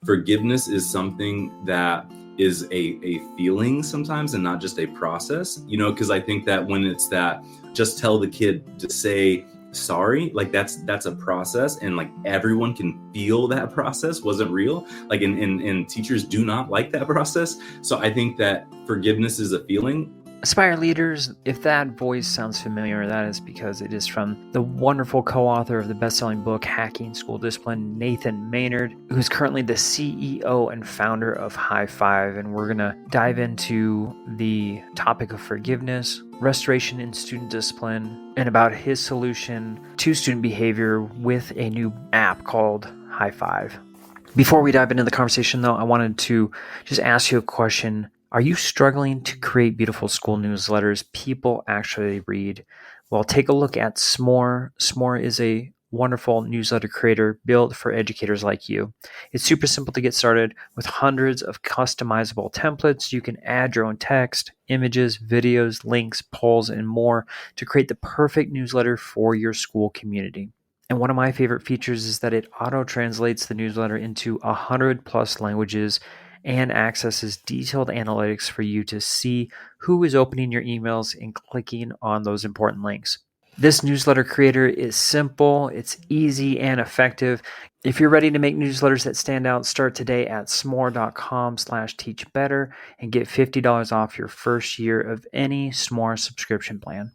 forgiveness is something that is a feeling sometimes and not just a process, because I think that when it's that just tell the kid to say sorry, like that's a process, and like everyone can feel that process wasn't real, like and teachers do not like that process. So I think that forgiveness is a feeling. Aspire leaders, if that voice sounds familiar, that is because it is from the wonderful co-author of the best-selling book, Hacking School Discipline, Nathan Maynard, who's currently the CEO and founder of High Five. And we're going to dive into the topic of forgiveness, restoration in student discipline, and about his solution to student behavior with a new app called High Five. Before we dive into the conversation, though, I wanted to just ask you a question. Are you struggling to create beautiful school newsletters people actually read? Well, take a look at S'more. S'more is a wonderful newsletter creator built for educators like you. It's super simple to get started with hundreds of customizable templates. You can add your own text, images, videos, links, polls, and more to create the perfect newsletter for your school community. And one of my favorite features is that it auto-translates the newsletter into 100+ languages and accesses detailed analytics for you to see who is opening your emails and clicking on those important links. This newsletter creator is simple, it's easy and effective. If you're ready to make newsletters that stand out, start today at s'more.com/teachbetter and get $50 off your first year of any S'more subscription plan.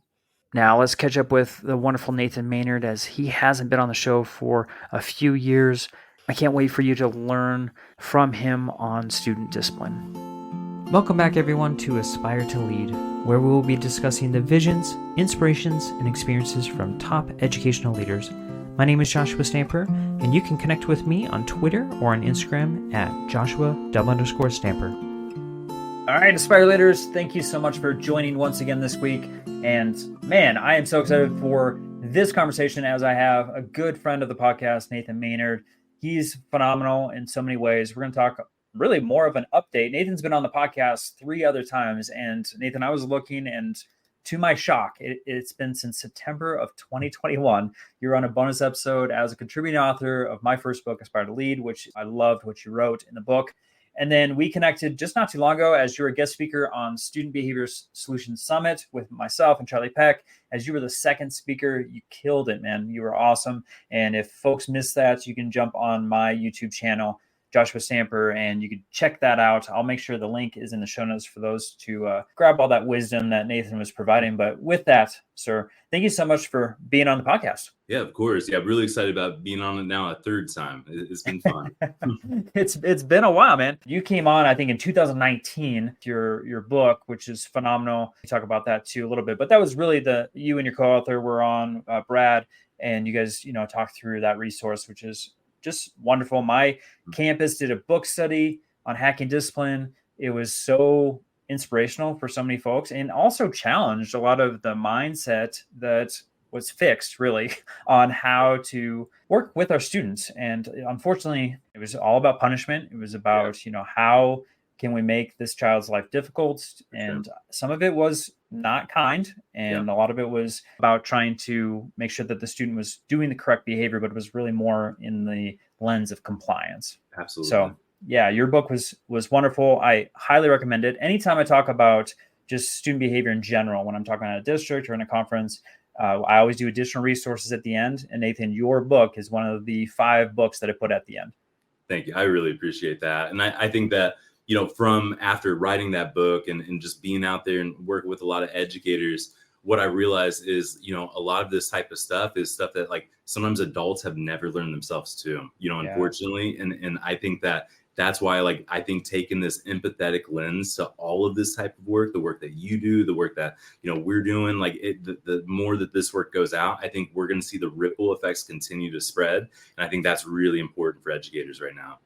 Now let's catch up with the wonderful Nathan Maynard, as he hasn't been on the show for a few years. I can't wait for you to learn from him on student discipline. Welcome back, everyone, to Aspire to Lead, where we will be discussing the visions, inspirations, and experiences from top educational leaders. My name is Joshua Stamper, and you can connect with me on Twitter or on Instagram at Joshua_Stamper. All right, Aspire leaders, thank you so much for joining once again this week. And man, I am so excited for this conversation, as I have a good friend of the podcast, Nathan Maynard. He's phenomenal in so many ways. We're going to talk really more of an update. Nathan's been on the podcast 3 other times. And Nathan, I was looking, and to my shock, it's been since September of 2021. You're on a bonus episode as a contributing author of my first book, Aspire to Lead, which I loved what you wrote in the book. And then we connected just not too long ago as you were a guest speaker on Student Behavior Solutions Summit with myself and Charlie Peck. As you were the second speaker, you killed it, man. You were awesome. And if folks missed that, you can jump on my YouTube channel, Joshua Stamper, and you can check that out. I'll make sure the link is in the show notes for those to grab all that wisdom that Nathan was providing. But with that, sir, thank you so much for being on the podcast. Yeah, of course. Yeah, I'm really excited about being on it now a third time. It's been fun. It's been a while, man. You came on, I think, in 2019, your book, which is phenomenal. We talk about that too a little bit, but that was really you and your co-author were on, Brad, and you guys, talked through that resource, which is just wonderful. My campus did a book study on hacking discipline. It was so inspirational for so many folks, and also challenged a lot of the mindset that was fixed really on how to work with our students. And unfortunately, it was all about punishment. It was about, how can we make this child's life difficult? And some of it was not kind. And a lot of it was about trying to make sure that the student was doing the correct behavior, but it was really more in the lens of compliance. Absolutely. So yeah, your book was wonderful. I highly recommend it. Anytime I talk about just student behavior in general, when I'm talking at a district or in a conference, I always do additional resources at the end. And Nathan, your book is one of the 5 books that I put at the end. Thank you. I really appreciate that. And I think that, from after writing that book and just being out there and working with a lot of educators, what I realized is, a lot of this type of stuff is stuff that like sometimes adults have never learned themselves too, unfortunately. And I think that's why, I think taking this empathetic lens to all of this type of work, the work that you do, the work that, we're doing, the more that this work goes out, I think we're going to see the ripple effects continue to spread. And I think that's really important for educators right now.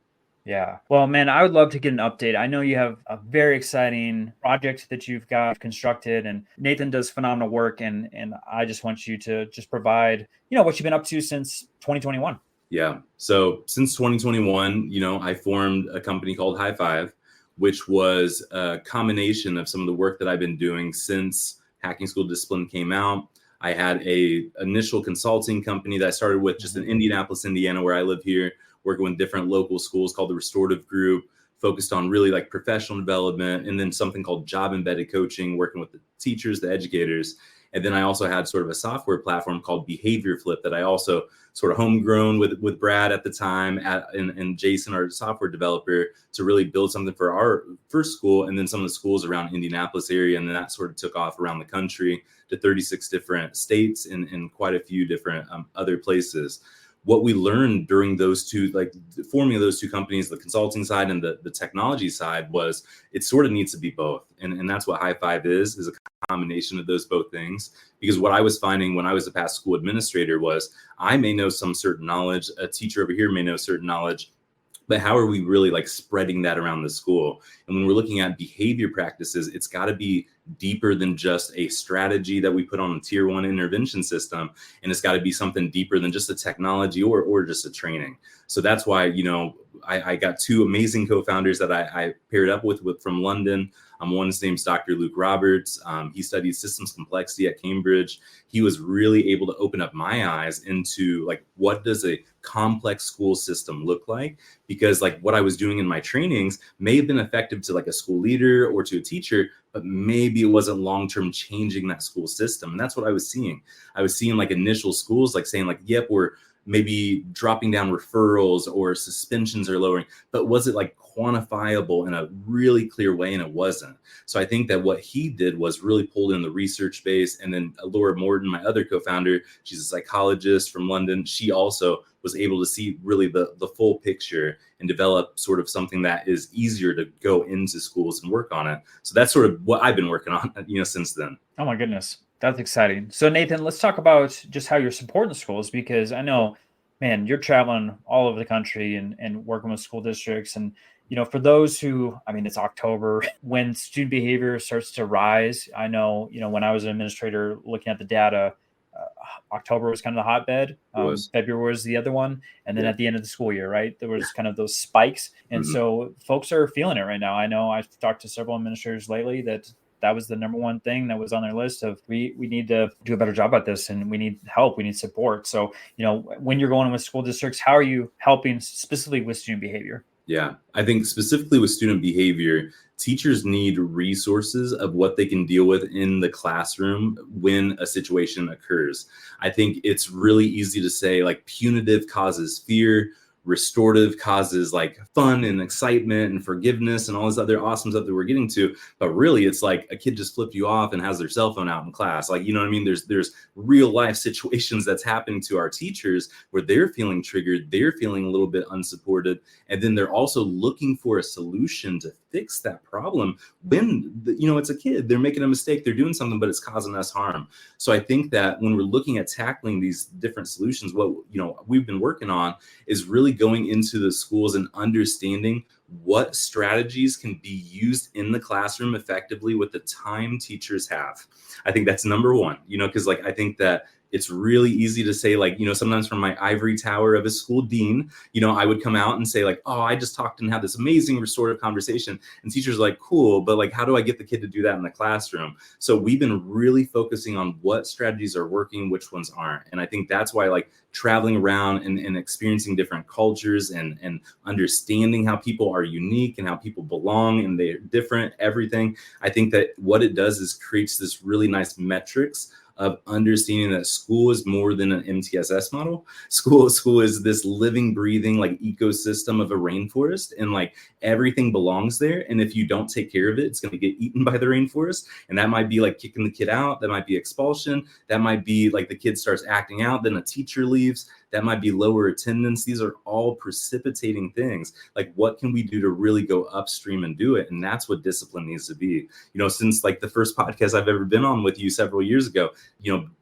Yeah. Well, man, I would love to get an update. I know you have a very exciting project that you've got constructed, and Nathan does phenomenal work. And I just want you to just provide, what you've been up to since 2021. Yeah. So since 2021, I formed a company called High Five, which was a combination of some of the work that I've been doing since Hacking School Discipline came out. I had a initial consulting company that I started with just in Indianapolis, Indiana, where I live here, working with different local schools called the Restorative Group, focused on really like professional development, and then something called job embedded coaching, working with the teachers, the educators. And then I also had sort of a software platform called Behavior Flip that I also sort of homegrown with Brad at the time and Jason, our software developer, to really build something for our first school, and then some of the schools around Indianapolis area. And then that sort of took off around the country to 36 different states and quite a few different other places. What we learned during those two, like forming of those two companies, the consulting side and the technology side, was it sort of needs to be both. And that's what High Five is a combination of those both things. Because what I was finding when I was a past school administrator was I may know some certain knowledge, a teacher over here may know certain knowledge, but how are we really like spreading that around the school? And when we're looking at behavior practices, it's got to be deeper than just a strategy that we put on a tier 1 intervention system. And it's got to be something deeper than just a technology or just a training. So that's why, I got two amazing co-founders that I paired up with from London. One's name's Dr. Luke Roberts. He studied systems complexity at Cambridge. He was really able to open up my eyes into like, what does a complex school system look like? Because like what I was doing in my trainings may have been effective to like a school leader or to a teacher, but maybe it wasn't long-term changing that school system. And that's what I was seeing. I was seeing like initial schools like saying like, yep, we're maybe dropping down referrals or suspensions are lowering, but was it like quantifiable in a really clear way? And it wasn't. So I think that what he did was really pulled in the research base. And then Laura Morton, my other co-founder, she's a psychologist from London. She also was able to see really the full picture and develop sort of something that is easier to go into schools and work on it. So that's sort of what I've been working on, since then. Oh my goodness. That's exciting. So Nathan, let's talk about just how you're supporting schools, because I know, man, you're traveling all over the country and working with school districts. And, for those who, it's October when student behavior starts to rise. I know, when I was an administrator looking at the data, October was kind of the hotbed. February was the other one. And then at the end of the school year, right, there was kind of those spikes. And so folks are feeling it right now. I know I've talked to several administrators lately that was the number one thing that was on their list of we need to do a better job at this, and we need help, we need support. So, when you're going with school districts, how are you helping specifically with student behavior? Yeah, I think specifically with student behavior, teachers need resources of what they can deal with in the classroom when a situation occurs. I think it's really easy to say like punitive causes fear, restorative causes like fun and excitement and forgiveness and all this other awesome stuff that we're getting to. But really, it's like a kid just flipped you off and has their cell phone out in class. Like, There's real life situations that's happening to our teachers where they're feeling triggered, they're feeling a little bit unsupported. And then they're also looking for a solution to fix that problem when, it's a kid, they're making a mistake, they're doing something, but it's causing us harm. So I think that when we're looking at tackling these different solutions, what, we've been working on is really going into the schools and understanding what strategies can be used in the classroom effectively with the time teachers have. I think that's number one, because I think that it's really easy to say sometimes from my ivory tower of a school dean, I would come out and say oh, I just talked and had this amazing restorative conversation, and teachers are like, cool, but how do I get the kid to do that in the classroom? So we've been really focusing on what strategies are working, which ones aren't. And I think that's why traveling around and experiencing different cultures and understanding how people are unique and how people belong and they're different, everything. I think that what it does is creates this really nice metrics of understanding that school is more than an MTSS model. School is this living, breathing ecosystem of a rainforest, and everything belongs there. And if you don't take care of it, it's going to get eaten by the rainforest. And that might be kicking the kid out. That might be expulsion. That might be the kid starts acting out, then a teacher leaves. That might be lower attendance. These are all precipitating things. What can we do to really go upstream and do it? And that's what discipline needs to be. Since the first podcast I've ever been on with you several years ago,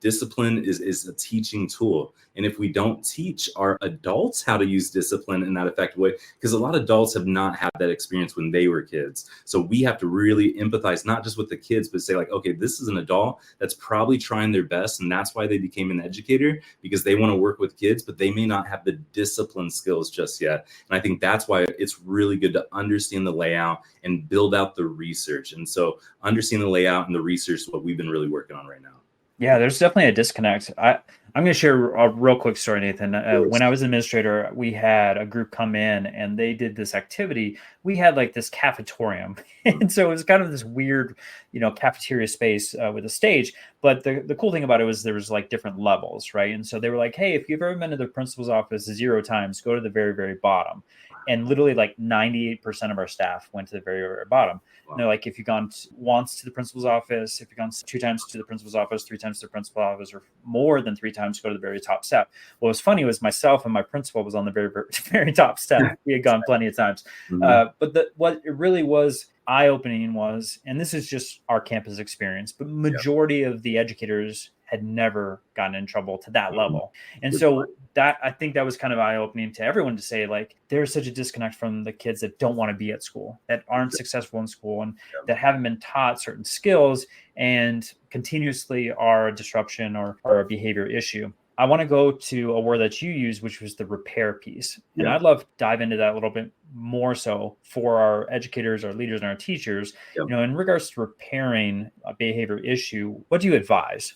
discipline is a teaching tool. And if we don't teach our adults how to use discipline in that effective way, because a lot of adults have not had that experience when they were kids. So we have to really empathize, not just with the kids, but say okay, this is an adult that's probably trying their best. And that's why they became an educator, because they want to work with kids, but they may not have the discipline skills just yet. And I think that's why it's really good to understand the layout and build out the research. And so understanding the layout and the research is what we've been really working on right now. Yeah, there's definitely a disconnect. I'm going to share a real quick story, Nathan. When I was an administrator, we had a group come in and they did this activity. We had like this cafetorium. And so it was kind of this weird, cafeteria space with a stage. But the cool thing about it was there was like different levels, right? And so they were like, hey, if you've ever been to the principal's office 0 times, go to the very, very bottom. And literally like 98% of our staff went to the very, very bottom. Wow. They're like, if you've gone once to the principal's office, if you've gone 2 times to the principal's office, 3 times to the principal's office, or more than 3 times, go to the very top step. What was funny was myself and my principal was on the very, very, very top step. We had gone plenty of times. But what it really was eye-opening was, and this is just our campus experience, but majority of the educators had never gotten in trouble to that level. And so that, I think that was kind of eye-opening to everyone to say, like, there's such a disconnect from the kids that don't want to be at school, that aren't successful in school, and that haven't been taught certain skills and continuously are a disruption or a behavior issue. I want to go to a word that you use, which was the repair piece. And I'd love to dive into that a little bit more so for our educators, our leaders, and our teachers. In regards to repairing a behavior issue, what do you advise?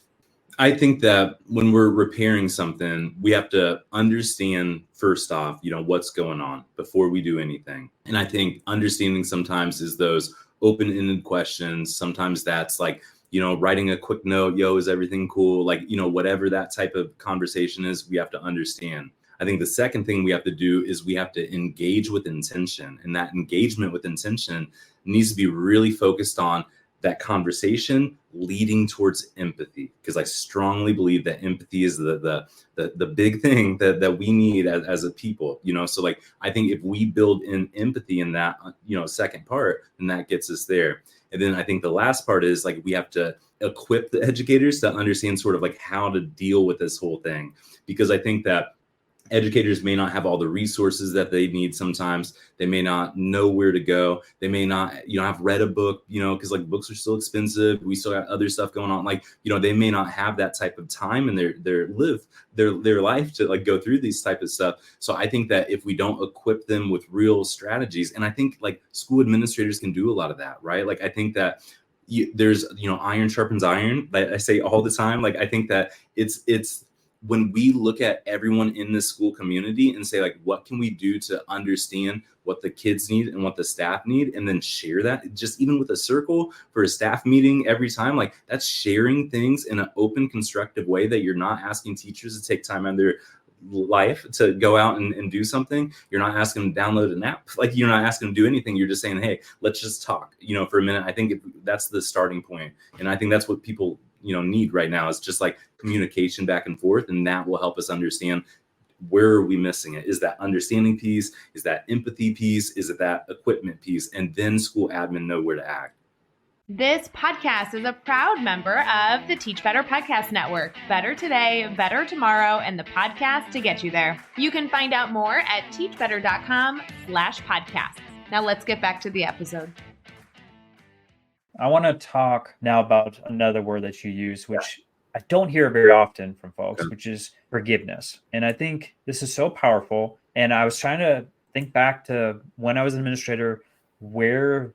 I think that when we're repairing something, we have to understand first off, what's going on before we do anything. And I think understanding sometimes is those open-ended questions. Sometimes that's like, writing a quick note, yo, is everything cool? Like, whatever that type of conversation is, we have to understand. I think the second thing we have to do is we have to engage with intention. And that engagement with intention needs to be really focused on that conversation leading towards empathy, because I strongly believe that empathy is the big thing that we need as a people, so like, I think if we build in empathy in that, second part, then that gets us there. And then I think the last part is like, we have to equip the educators to understand sort of like how to deal with this whole thing, because I think that educators may not have all the resources that they need. Sometimes they may not know where to go. They may not, have read a book, because like books are still expensive. We still got other stuff going on. Like, they may not have that type of time in their life to like go through these type of stuff. So I think that if we don't equip them with real strategies, and I think like school administrators can do a lot of that, right? Like, I think that there's, iron sharpens iron. I say all the time. Like, I think that it's when we look at everyone in the school community and say, like, what can we do to understand what the kids need and what the staff need, and then share that, just even with a circle for a staff meeting every time, like, that's sharing things in an open, constructive way that you're not asking teachers to take time out of their life to go out and do something. You're not asking them to download an app. Like, you're not asking them to do anything. You're just saying, hey, let's just talk, for a minute. I think that's the starting point. And I think that's what people need right now, is just like communication back and forth, and that will help us understand where are we missing it. Is that understanding piece? Is that empathy piece? Is it that equipment piece? And then school admin know where to act. This podcast is a proud member of the Teach Better Podcast Network. Better today, better tomorrow, and the podcast to get you there. You can find out more at teachbetter.com/podcasts. Now let's get back to the episode. I want to talk now about another word that you use, which I don't hear very often from folks, which is forgiveness. And I think this is so powerful. And I was trying to think back to when I was an administrator, where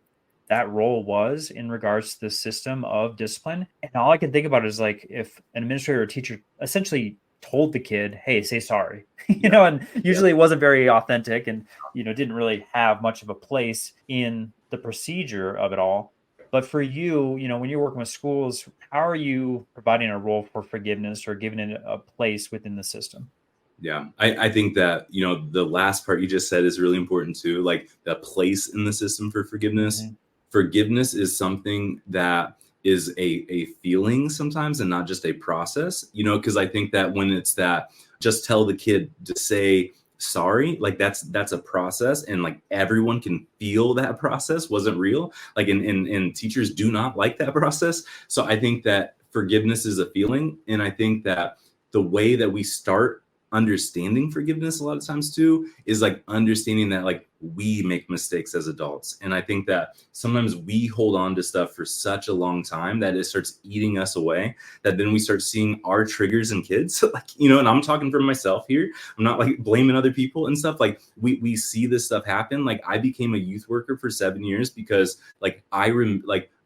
that role was in regards to the system of discipline. And all I can think about is like, if an administrator or teacher essentially told the kid, hey, say sorry, and usually it wasn't very authentic and, didn't really have much of a place in the procedure of it all. But for you, when you're working with schools, how are you providing a role for forgiveness or giving it a place within the system? Yeah, I think that, the last part you just said is really important too, like the place in the system for forgiveness. Mm-hmm. Forgiveness is something that is a feeling sometimes and not just a process, because I think that when it's that, just tell the kid to say sorry, like that's a process, and like everyone can feel that process wasn't real, like and teachers do not like that process. So I think that forgiveness is a feeling, and I think that the way that we start understanding forgiveness a lot of times too is like understanding that like we make mistakes as adults. And I think that sometimes we hold on to stuff for such a long time that it starts eating us away, that then we start seeing our triggers in kids, like, and I'm talking for myself here. I'm not like blaming other people and stuff. Like we see this stuff happen. Like I became a youth worker for 7 years because like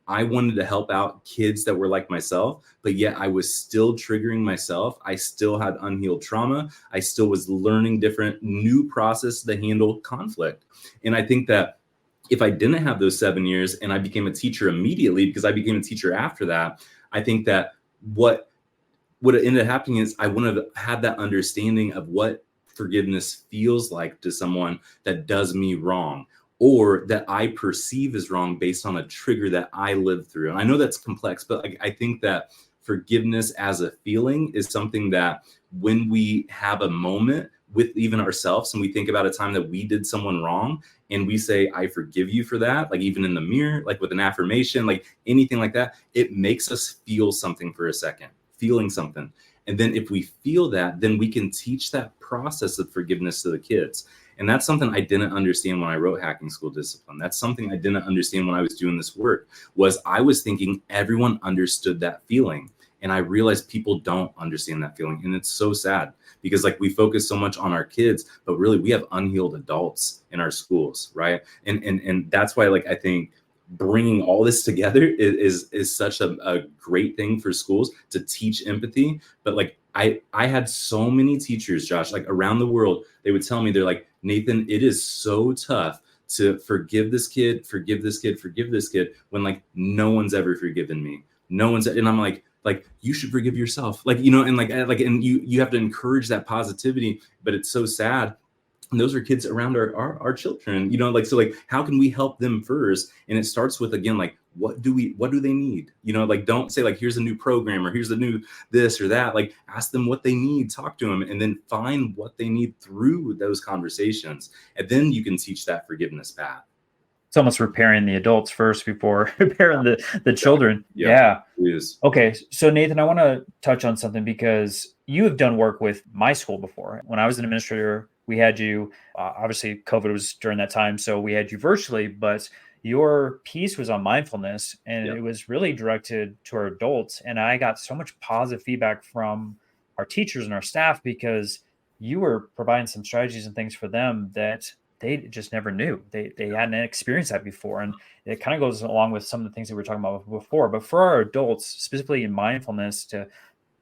I wanted to help out kids that were like myself, but yet I was still triggering myself. I still had unhealed trauma. I still was learning different new processes to handle conflict. And I think that if I didn't have those 7 years and I became a teacher immediately, because I became a teacher after that, I think that what ended up happening is I wouldn't have had that understanding of what forgiveness feels like to someone that does me wrong, or that I perceive as wrong based on a trigger that I lived through. And I know that's complex, but I think that forgiveness as a feeling is something that when we have a moment with even ourselves and we think about a time that we did someone wrong and we say, I forgive you for that, like even in the mirror, like with an affirmation, like anything like that, it makes us feel something for a second, feeling something. And then if we feel that, then we can teach that process of forgiveness to the kids. And that's something I didn't understand when I wrote Hacking School Discipline. That's something I didn't understand when I was doing this work, was I was thinking everyone understood that feeling. And I realized people don't understand that feeling. And it's so sad because like we focus so much on our kids, but really we have unhealed adults in our schools, right? And that's why like I think bringing all this together is such a great thing for schools to teach empathy. But like I had so many teachers, Josh, like around the world, they would tell me, they're like, Nathan, it is so tough to forgive this kid when like no one's ever forgiven me. No one's, and I'm like you should forgive yourself, like, you know, and and you have to encourage that positivity, but it's so sad. And those are kids around our children, you know, like, so like, how can we help them first? And it starts with, again, like, what do they need? You know, like, don't say like, here's a new program or here's a new this or that, like ask them what they need, talk to them, and then find what they need through those conversations. And then you can teach that forgiveness path. It's almost repairing the adults first before repairing the children. Yeah. It is. Okay. So Nathan, I want to touch on something because you have done work with my school before. When I was an administrator, we had you, obviously COVID was during that time, so we had you virtually, but your piece was on mindfulness and It was really directed to our adults. And I got so much positive feedback from our teachers and our staff because you were providing some strategies and things for them that they just never knew. They hadn't experienced that before. And it kind of goes along with some of the things that we were talking about before. But for our adults, specifically in mindfulness, to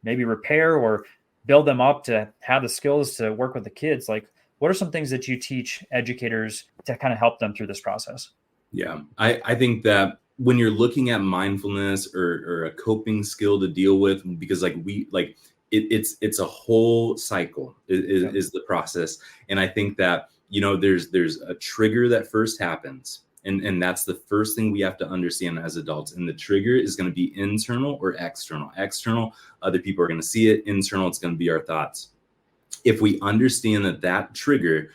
maybe repair or build them up to have the skills to work with the kids, like, what are some things that you teach educators to kind of help them through this process? Yeah, I think that when you're looking at mindfulness or a coping skill to deal with, because like it's a whole cycle is the process. And I think that, you know, there's a trigger that first happens. And that's the first thing we have to understand as adults. And the trigger is going to be internal or external. External, other people are going to see it. Internal, it's going to be our thoughts. If we understand that trigger,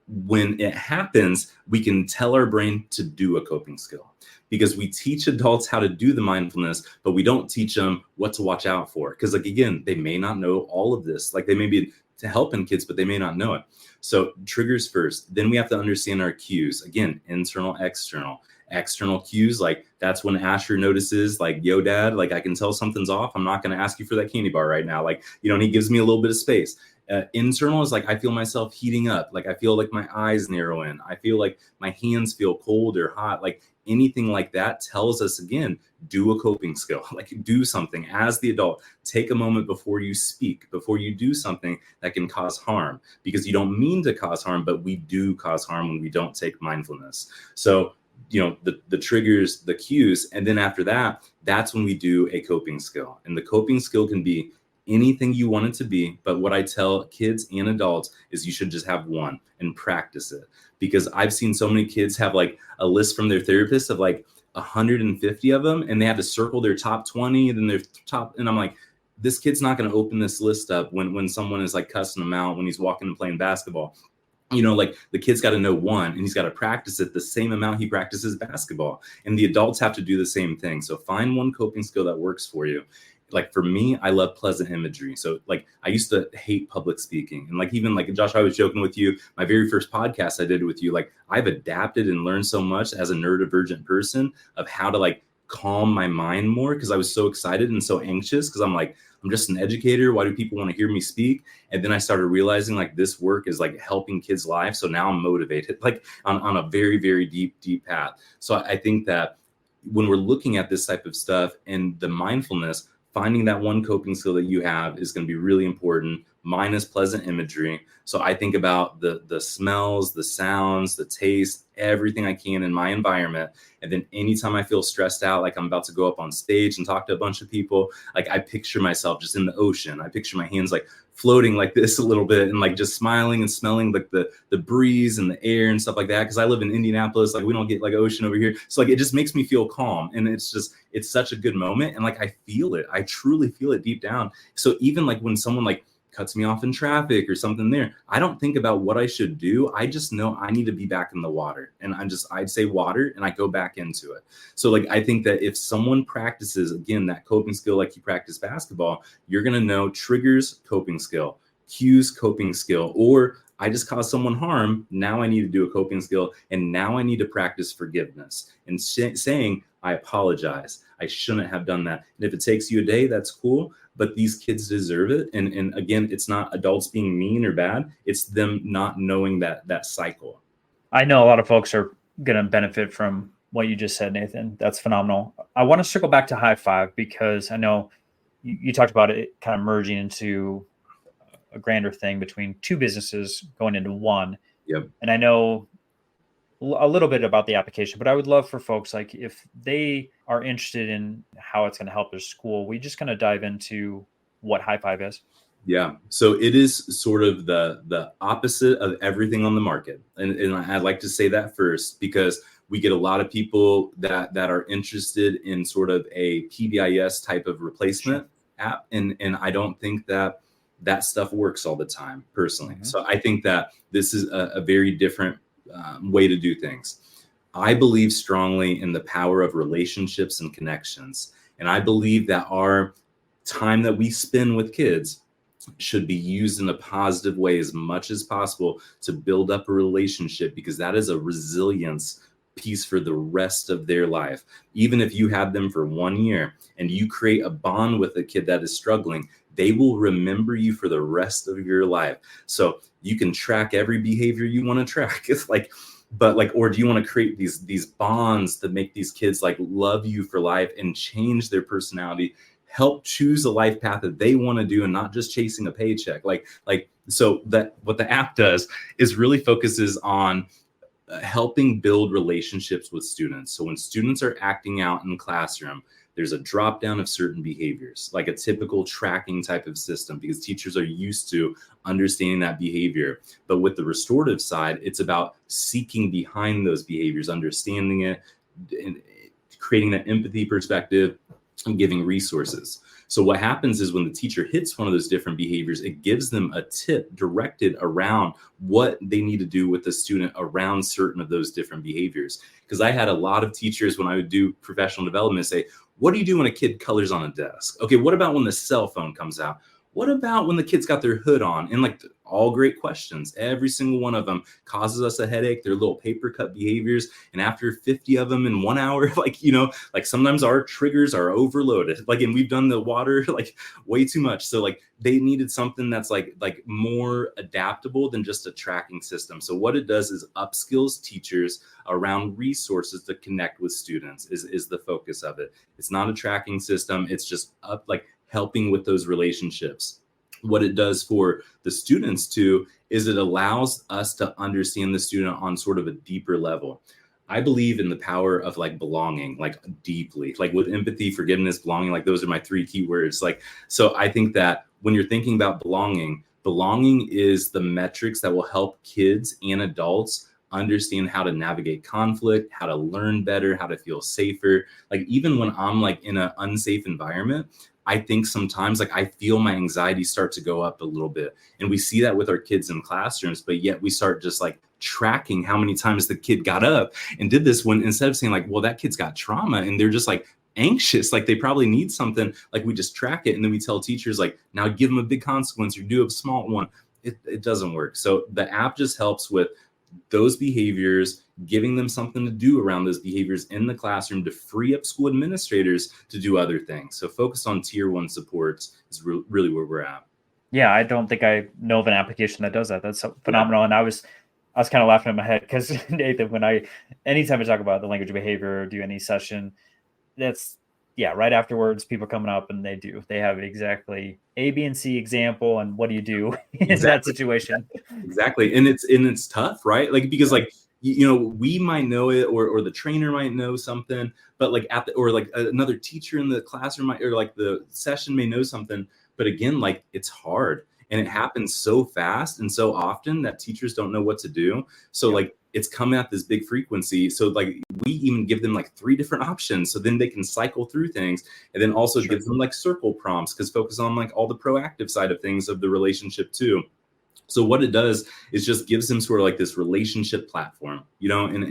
when it happens, we can tell our brain to do a coping skill, because we teach adults how to do the mindfulness, but we don't teach them what to watch out for. Because like, again, they may not know all of this. Like, they may be to helping kids, but they may not know it. So triggers first. Then we have to understand our cues. Again, internal, external. External cues, like that's when Asher notices, like, yo, dad, like I can tell something's off. I'm not going to ask you for that candy bar right now. Like, you know, and he gives me a little bit of space. Internal is like, I feel myself heating up. Like, I feel like my eyes narrow in. I feel like my hands feel cold or hot. Like anything like that tells us, again, do a coping skill, like do something as the adult. Take a moment before you speak, before you do something that can cause harm, because you don't mean to cause harm, but we do cause harm when we don't take mindfulness. So, you know, the triggers, the cues, and then after that, that's when we do a coping skill. And the coping skill can be anything you want it to be. But what I tell kids and adults is you should just have one and practice it. Because I've seen so many kids have like a list from their therapist of like 150 of them, and they have to circle their top 20 and then their top. And I'm like, this kid's not going to open this list up when someone is like cussing him out when he's walking and playing basketball. You know, like the kid's got to know one, and he's got to practice it the same amount he practices basketball. And the adults have to do the same thing. So find one coping skill that works for you. Like for me, I love pleasant imagery. So like I used to hate public speaking. And like, even like Josh, I was joking with you, my very first podcast I did with you, like I've adapted and learned so much as a neurodivergent person of how to like calm my mind more, because I was so excited and so anxious, because I'm like, I'm just an educator. Why do people want to hear me speak? And then I started realizing like this work is like helping kids' lives. So now I'm motivated, like on a very, very deep path. So I think that when we're looking at this type of stuff and the mindfulness, finding that one coping skill that you have is going to be really important. Mine is pleasant imagery. So I think about the smells, the sounds, the taste, everything I can in my environment. And then anytime I feel stressed out, like I'm about to go up on stage and talk to a bunch of people, like I picture myself just in the ocean. I picture my hands like floating like this a little bit and like just smiling and smelling like the breeze and the air and stuff like that. Cause I live in Indianapolis, like we don't get like ocean over here. So like it just makes me feel calm. And it's such a good moment. And like I feel it. I truly feel it deep down. So even like when someone like cuts me off in traffic or something there, I don't think about what I should do. I just know I need to be back in the water. And I'd say water and I go back into it. So like, I think that if someone practices, again, that coping skill, like you practice basketball, you're going to know triggers, coping skill, cues, coping skill, or I just caused someone harm. Now I need to do a coping skill. And now I need to practice forgiveness and saying, I apologize. I shouldn't have done that. And if it takes you a day, that's cool. But these kids deserve it. And again, it's not adults being mean or bad. It's them not knowing that cycle. I know a lot of folks are going to benefit from what you just said, Nathan. That's phenomenal. I want to circle back to High Five because I know you talked about it kind of merging into a grander thing between two businesses going into one. Yep. And I know a little bit about the application, but I would love for folks, like if they are interested in how it's going to help their school, we just kind of dive into what High Five is. Yeah. So it is sort of the opposite of everything on the market. And I'd like to say that first, because we get a lot of people that are interested in sort of a PBIS type of replacement app. And I don't think that stuff works all the time personally. Mm-hmm. So I think that this is a very different way to do things. I believe strongly in the power of relationships and connections. And I believe that our time that we spend with kids should be used in a positive way as much as possible to build up a relationship, because that is a resilience piece for the rest of their life. Even if you have them for 1 year and you create a bond with a kid that is struggling, they will remember you for the rest of your life. So you can track every behavior you want to track. It's like, or do you want to create these bonds that make these kids like love you for life and change their personality, help choose a life path that they want to do and not just chasing a paycheck. So that what the app does is really focuses on helping build relationships with students. So when students are acting out in the classroom, there's a drop down of certain behaviors, like a typical tracking type of system, because teachers are used to understanding that behavior. But with the restorative side, it's about seeking behind those behaviors, understanding it, and creating that empathy perspective and giving resources. So what happens is when the teacher hits one of those different behaviors, it gives them a tip directed around what they need to do with the student around certain of those different behaviors. Because I had a lot of teachers when I would do professional development say, what do you do when a kid colors on a desk? Okay, what about when the cell phone comes out? What about when the kids got their hood on? And like all great questions. Every single one of them causes us a headache. They're little paper cut behaviors. And after 50 of them in 1 hour, like sometimes our triggers are overloaded. And we've done the water like way too much. So like they needed something that's like more adaptable than just a tracking system. So what it does is upskills teachers around resources to connect with students is the focus of it. It's not a tracking system. It's just helping with those relationships. What it does for the students too is it allows us to understand the student on sort of a deeper level. I believe in the power of belonging, deeply, with empathy, forgiveness, belonging, those are my 3 key words. So I think that when you're thinking about belonging is the metrics that will help kids and adults understand how to navigate conflict, how to learn better, how to feel safer. Even when I'm in an unsafe environment, I think sometimes I feel my anxiety start to go up a little bit. And we see that with our kids in classrooms, but yet we start just tracking how many times the kid got up and did this, when instead of saying well, that kid's got trauma and they're just anxious, they probably need something, we just track it. And then we tell teachers now give them a big consequence or do a small one. It doesn't work. So the app just helps with those behaviors, giving them something to do around those behaviors in the classroom to free up school administrators to do other things. So focus on tier 1 supports is really where we're at. Yeah, I don't think I know of an application that does that. That's so phenomenal. Yeah. And I was kind of laughing in my head because Nathan, anytime I talk about the language of behavior or do any session, that's, yeah, right afterwards, people coming up and they have exactly A, B, and C example. And what do you do in that situation? Exactly. And it's tough, right? Like, because like, we might know it, or the trainer might know something, but like or like another teacher in the classroom might, or like the session may know something. But again, like, it's hard, and it happens so fast and so often that teachers don't know what to do. So like, it's coming at this big frequency. So like, we even give them like 3 different options, so then they can cycle through things, and then also give them like circle prompts, because focus on like all the proactive side of things of the relationship too. So what it does is just gives them sort of like this relationship platform,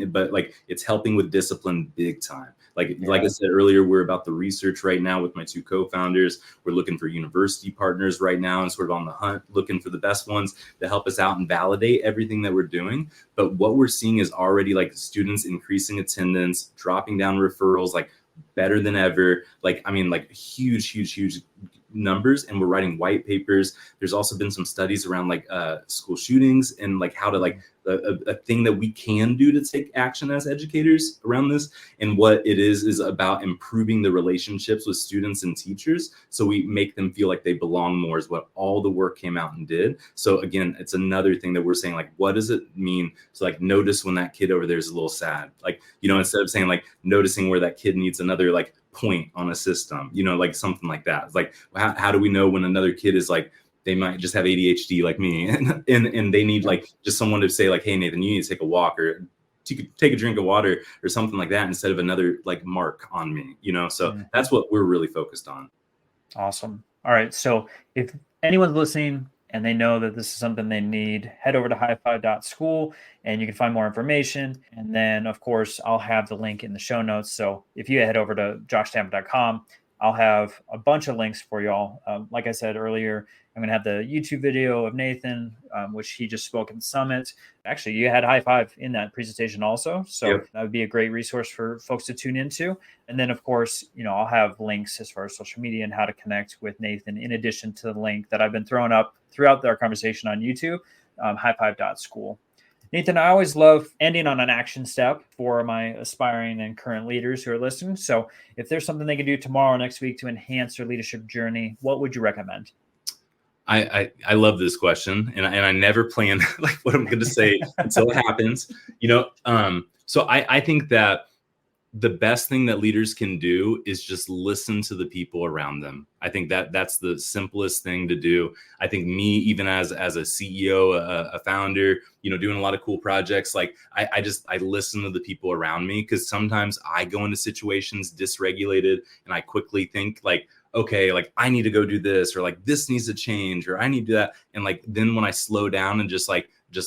but like, it's helping with discipline big time. Like I said earlier, we're about the research right now with my 2 co-founders. We're looking for university partners right now, and sort of on the hunt, looking for the best ones to help us out and validate everything that we're doing. But what we're seeing is already like students increasing attendance, dropping down referrals, like better than ever. Like, I mean, like huge numbers, and we're writing white papers. There's also been some studies around like school shootings, and like how to like a thing that we can do to take action as educators around this. And what it is about improving the relationships with students and teachers, so we make them feel like they belong more, is what all the work came out and did. So again, it's another thing that we're saying, like, what does it mean to like notice when that kid over there is a little sad? Like, instead of saying like noticing where that kid needs another like point on a system, like something like that. It's like, how do we know when another kid is like, they might just have ADHD like me, and they need like just someone to say like, hey, Nathan, you need to take a walk, or you could take a drink of water, or something like that, instead of another like mark on me, So that's what we're really focused on. Awesome. All right. So if anyone's listening and they know that this is something they need, head over to highfive.school and you can find more information. And then, of course, I'll have the link in the show notes. So if you head over to joshtampa.com, I'll have a bunch of links for y'all. Like I said earlier, I'm going to have the YouTube video of Nathan, which he just spoke at the summit. Actually, you had High Five in that presentation also. So that would be a great resource for folks to tune into. And then, of course, I'll have links as far as social media and how to connect with Nathan, in addition to the link that I've been throwing up throughout our conversation on YouTube, highfive.school. Nathan, I always love ending on an action step for my aspiring and current leaders who are listening. So if there's something they can do tomorrow, next week to enhance their leadership journey, what would you recommend? I love this question, and I never plan like what I'm going to say until it happens, So I think that the best thing that leaders can do is just listen to the people around them. I think that's the simplest thing to do. I think me, even as a CEO, a founder, doing a lot of cool projects, like I listen to the people around me, because sometimes I go into situations dysregulated, and I quickly think like, okay, like I need to go do this, or like this needs to change, or I need to do that. And like, then when I slow down and just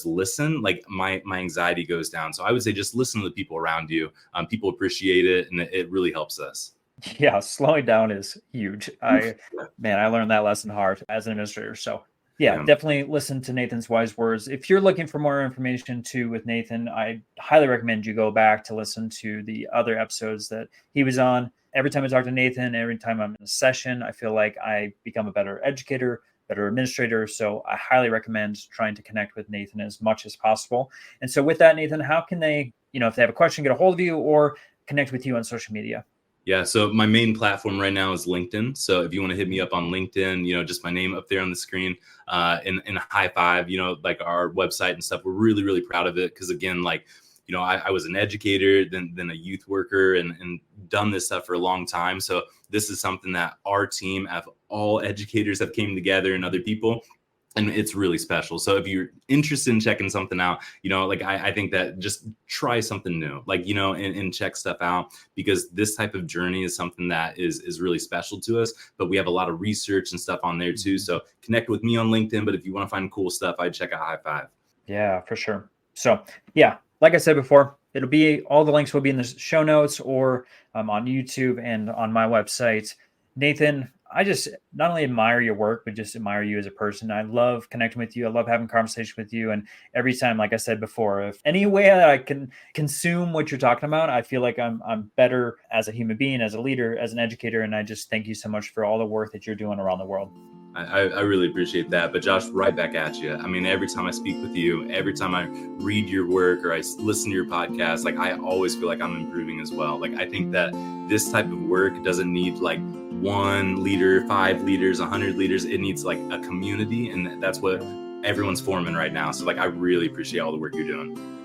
listen, like my anxiety goes down. So I would say just listen to the people around you. People appreciate it, and it really helps us. Yeah, slowing down is huge. I learned that lesson hard as an administrator. So yeah, definitely listen to Nathan's wise words. If you're looking for more information too with Nathan, I highly recommend you go back to listen to the other episodes that he was on. Every time I talk to Nathan, every time I'm in a session, I feel like I become a better educator, better administrator. So I highly recommend trying to connect with Nathan as much as possible. And so with that, Nathan, how can they, if they have a question, get a hold of you or connect with you on social media? Yeah. So my main platform right now is LinkedIn. So if you want to hit me up on LinkedIn, just my name up there on the screen, in High Five, like our website and stuff, we're really, really proud of it. Because again, like, I was an educator, then a youth worker, and done this stuff for a long time. So this is something that our team of all educators have came together, and other people, and it's really special. So if you're interested in checking something out, like I think that just try something new, like, and check stuff out, because this type of journey is something that is really special to us. But we have a lot of research and stuff on there too. So connect with me on LinkedIn. But if you want to find cool stuff, I'd check out High Five. Yeah, for sure. So yeah, like I said before, it'll be, all the links will be in the show notes, or on YouTube and on my website. Nathan, I just not only admire your work, but just admire you as a person. I love connecting with you. I love having conversation with you. And every time, like I said before, if any way that I can consume what you're talking about, I feel like I'm better as a human being, as a leader, as an educator. And I just thank you so much for all the work that you're doing around the world. I really appreciate that. But Josh, right back at you. I mean, every time I speak with you, every time I read your work or I listen to your podcast, like I always feel like I'm improving as well. Like I think that this type of work doesn't need like 1 leader, 5 leaders, 100 leaders. It needs like a community, and that's what everyone's forming right now. So like I really appreciate all the work you're doing.